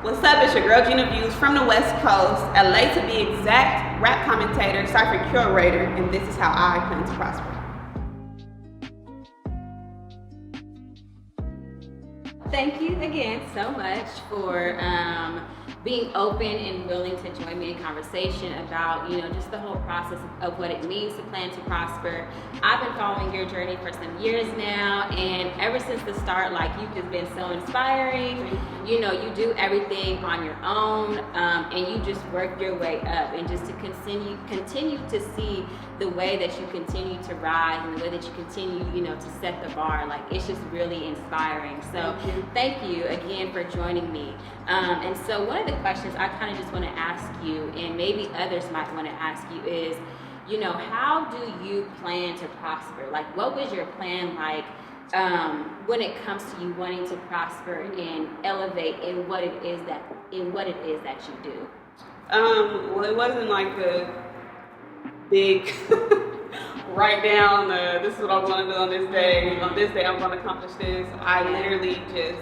What's up? It's your girl Gina Views from the West Coast, LA to be exact, rap commentator, cypher curator, and this is how I plan to prosper. Thank you again so much for being open and willing to join me in conversation about, just the whole process of what it means to plan to prosper. I've been following your journey for some years now, and ever since the start, you've just been so inspiring. You do everything on your own, and you just work your way up, and just to continue to see the way that you continue to rise and the way that you continue, to set the bar. It's just really inspiring. So thank you again for joining me. And so one of the questions I kind of just want to ask you, and maybe others might want to ask you, is, how do you plan to prosper? What was your plan when it comes to you wanting to prosper and elevate in what it is that you do? Well, it wasn't like a big write down, this is what I'm going to do on this day. On this day, I'm going to accomplish this. I literally just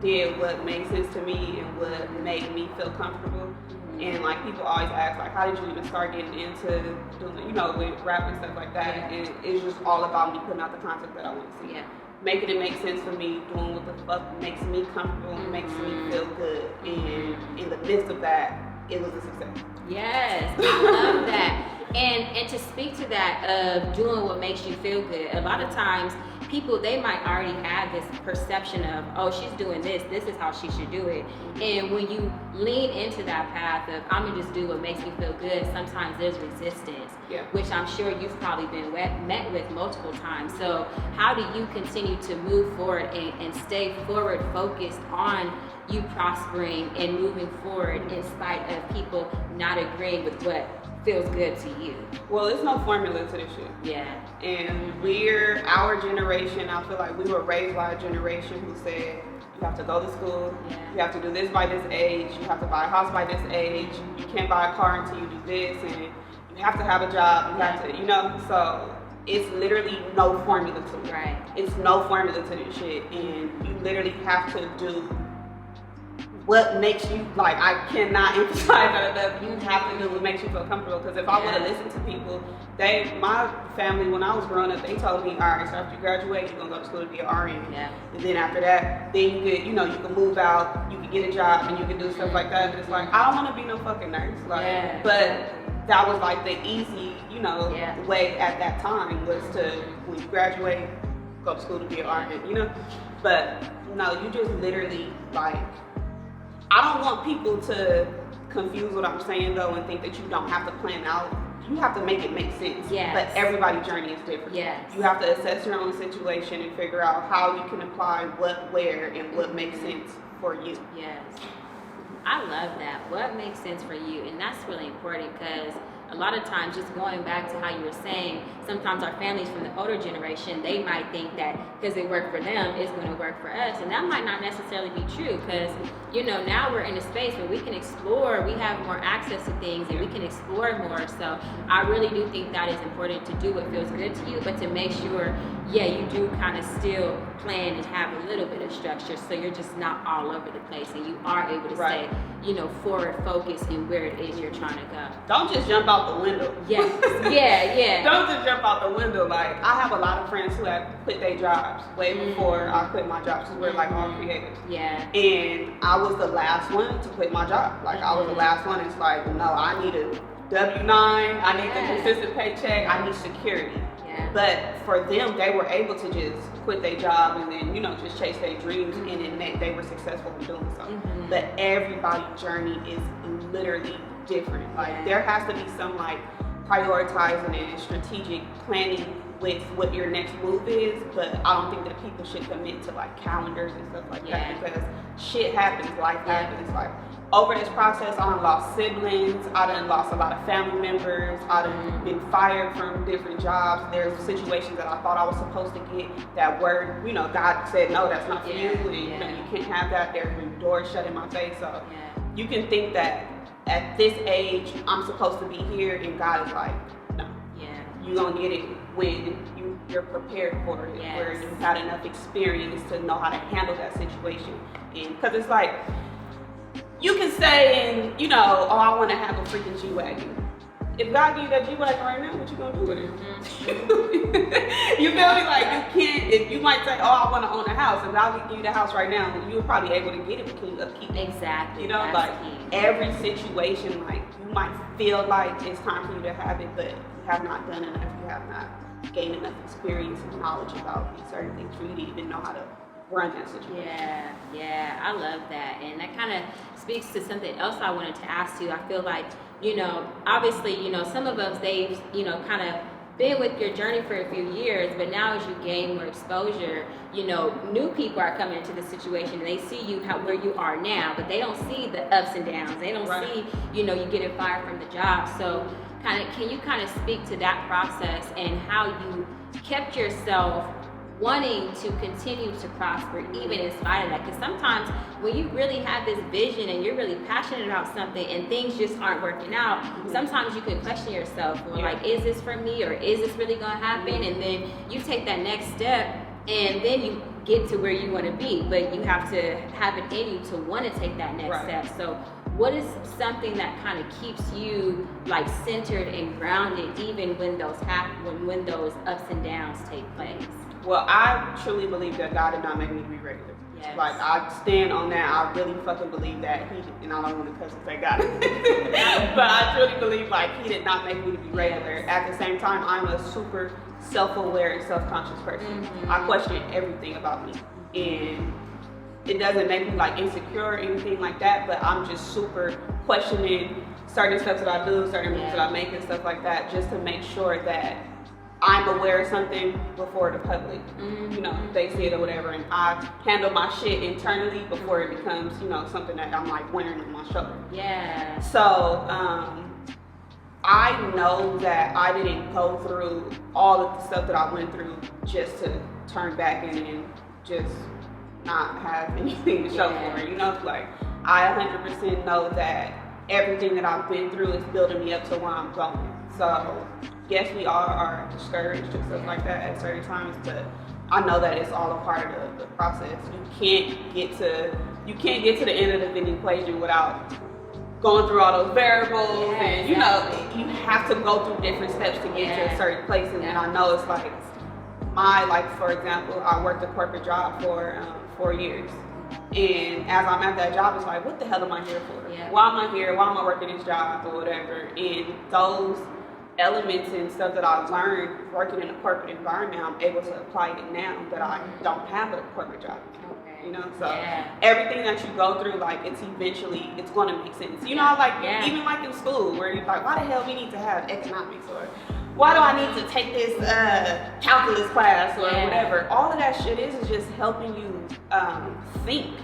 did what made sense to me and what made me feel comfortable. And people always ask, how did you even start getting into doing, with rap and stuff like that? And it's just all about me putting out the content that I want to see. Making it make sense for me, doing what the fuck makes me comfortable and makes me feel good. And in the midst of that, it was a success. Yes, I love that. And to speak to that of doing what makes you feel good, a lot of times people, they might already have this perception of, oh, she's doing this is how she should do it. And when you lean into that path of, I'm gonna just do what makes me feel good, sometimes there's resistance, which I'm sure you've probably been met with multiple times. So how do you continue to move forward and stay forward focused on you prospering and moving forward in spite of people not agreeing with what feels good to you? Well, there's no formula to this shit. And our generation, I feel like we were raised by a generation who said, you have to go to school, you have to do this by this age, you have to buy a house by this age, you can't buy a car until you do this, and you have to have a job, you have to, so it's literally no formula to it. Right. It's no formula to this shit, and you literally have to do what makes you, I cannot emphasize that enough, you have to do what makes you feel comfortable. Because if I would have listened to people, my family, when I was growing up, they told me, all right, so after you graduate, you're going to go to school to be an RN. And then after that, then you could, you can move out, you can get a job, and you can do stuff like that. And it's I don't want to be no fucking nurse. But that was the easy, way at that time was to, when you graduate, go to school to be an RN, But no, you just literally, I don't want people to confuse what I'm saying though and think that you don't have to plan out. You have to make it make sense. But everybody's journey is different. You have to assess your own situation and figure out how you can apply what, where, and what makes sense for you. I love that. What makes sense for you? And that's really important, because a lot of times, just going back to how you were saying, sometimes our families from the older generation, they might think that because it worked for them, it's going to work for us. And that might not necessarily be true, because, now we're in a space where we can explore, we have more access to things, and we can explore more. So I really do think that is important, to do what feels good to you, but to make sure, you do kind of still plan and have a little bit of structure, so you're just not all over the place, and you are able to stay, forward focused in where it is you're trying to go. Don't just jump out the window. Don't just jump out the window. I have a lot of friends who have quit their jobs way before I quit my job, because we're all creators. And I was the last one to quit my job. I was the last one. It's no, I need a W-9, I need a consistent paycheck, I need security. But for them, they were able to just quit their job and then, just chase their dreams, and then they were successful in doing so. But everybody's journey is literally different. There has to be some prioritizing and strategic planning with what your next move is, but I don't think that people should commit to calendars and stuff like that, because shit happens, life happens. Over this process, I done lost siblings, I done lost a lot of family members, I done been fired from different jobs. There's situations that I thought I was supposed to get that were, God said, no, that's not for you, and you can't have that. There's been doors shut in my face. So you can think that at this age, I'm supposed to be here, and God is no. You're gonna get it when you're prepared for it, where you've had enough experience to know how to handle that situation. And because it's you can say, and you know, oh, I want to have a freaking G-Wagon. If God give you that G-Wagon right now, what you gonna do with it? You feel me? Like, you can't, if you might say, oh, I want to own a house. If God give you the house right now, you're probably able to get it because you upkeep it. Exactly. You know, like, every situation, like, you might feel like it's time for you to have it, but you have not done enough. You have not gained enough experience and knowledge about these certain things for you to even know how to run that situation. Yeah, I love that. And that kind of speaks to something else I wanted to ask you. I feel like, you know, obviously, you know, some of us, they've, you know, kind of been with your journey for a few years, but now as you gain more exposure, you know, new people are coming into the situation and they see you where you are now, but they don't see the ups and downs. They don't see, you know, you getting fired from the job. So can you kind of speak to that process and how you kept yourself wanting to continue to prosper even in spite of that? Because sometimes when you really have this vision and you're really passionate about something and things just aren't working out, sometimes you can question yourself, or like, is this for me, or is this really gonna happen? And then you take that next step and then you get to where you want to be, but you have to have it in you to want to take that next step. So what is something that kind of keeps you like centered and grounded even when those happen, when those ups and downs take place? Well, I truly believe that God did not make me to be regular. Yes. Like, I stand on that. I really fucking believe that and I don't want to cuss and say God. But I truly believe, like, he did not make me to be regular. At the same time, I'm a super self-aware and self-conscious person. I question everything about me. And it doesn't make me, like, insecure or anything like that, but I'm just super questioning certain steps that I do, certain moves that I make and stuff like that, just to make sure that I'm aware of something before the public, you know, they see it or whatever, and I handle my shit internally before it becomes, you know, something that I'm like wearing on my shoulder. Yeah. So, I know that I didn't go through all of the stuff that I went through just to turn back and just not have anything to show for it, you know? Like, I 100% know that everything that I've been through is building me up to where I'm going. So, yes, we all are discouraged and stuff like that at certain times, but I know that it's all a part of the process. You can't get to the end of the Venn equation without going through all those variables, and you know, you have to go through different steps to get to a certain place. And I know it's like for example, I worked a corporate job for 4 years. And as I'm at that job, it's like, what the hell am I here for? Why am I here? Why am I working this job or whatever? And those elements and stuff that I've learned working in a corporate environment, I'm able to apply it now that I don't have a corporate job. You know, so everything that you go through, like, it's going to make sense. You know, like, even like in school, where you're like, why the hell we need to have economics, or why do I need to take this calculus class or whatever? All of that shit is just helping you think.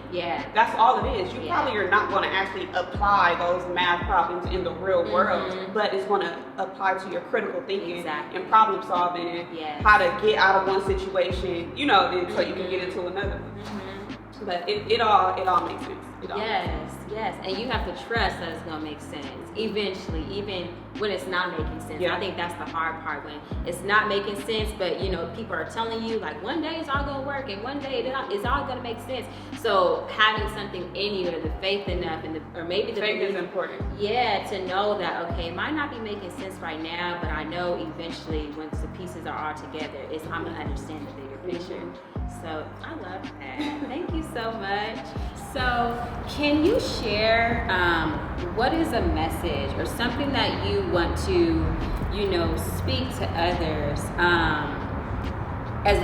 That's all it is. You probably are not going to actually apply those math problems in the real world, but it's going to apply to your critical thinking and problem solving, how to get out of one situation, you know, then so you can get into another one. But it all makes sense. Yes, and you have to trust that it's gonna make sense eventually, even when it's not making sense. I think that's the hard part, when it's not making sense, but you know, people are telling you like one day it's all gonna work and one day it's all gonna make sense. So having something in you, or the faith enough, or maybe the faith is important. To know that, okay, it might not be making sense right now, but I know eventually once the pieces are all together, I'm gonna understand the bigger picture. So I love that. Thank you so much. So can you share what is a message or something that you want to, you know, speak to others as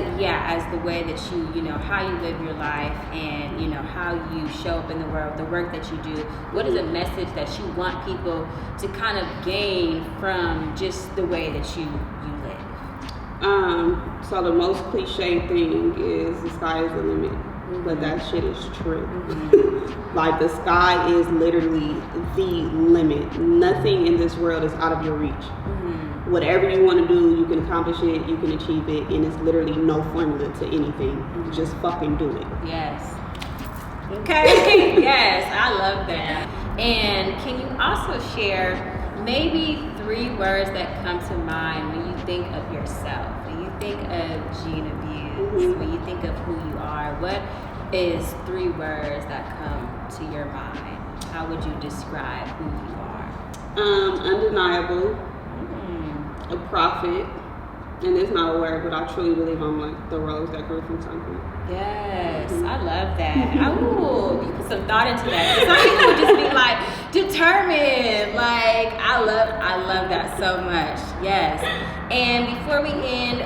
the way that you know, how you live your life and, you know, how you show up in the world, the work that you do. What is a message that you want people to kind of gain from just the way that you live? So the most cliche thing is the sky is the limit, but that shit is true. Like, the sky is literally the limit. Nothing in this world is out of your reach. Whatever you want to do, you can accomplish it, you can achieve it, and it's literally no formula to anything. Just fucking do it. Yes. Okay. Yes, I love that. And can you also share maybe 3 words that come to mind when you think of yourself, when you think of Gina Views, when you think of who you are? What is 3 words that come to your mind, how would you describe who you are? Undeniable, a prophet, and it's not a word, but I truly believe I'm like the rose that grew from something. Yes, I love that. Oh, you put some thought into that. Some people would just be like, determined. Like, I love that so much. Yes. And before we end,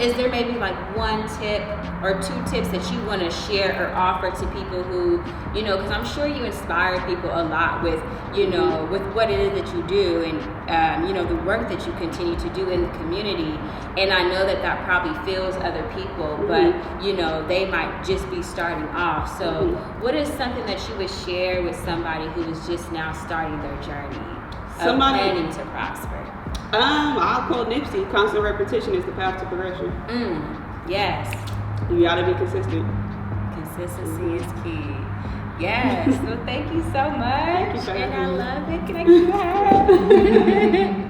is there maybe like 1 tip or 2 tips that you want to share or offer to people who, you know, because I'm sure you inspire people a lot with, you know, with what it is that you do and, you know, the work that you continue to do in the community. And I know that that probably fills other people, but, you know, they might just be starting off. So what is something that you would share with somebody who is just now starting their journey of planning to prosper? I'll quote Nipsey, constant repetition is the path to progression. Yes. You gotta be consistent. Consistency is key. Yes. Well, thank you so much. Thank you for and I having me. love it. Can I give you a hug?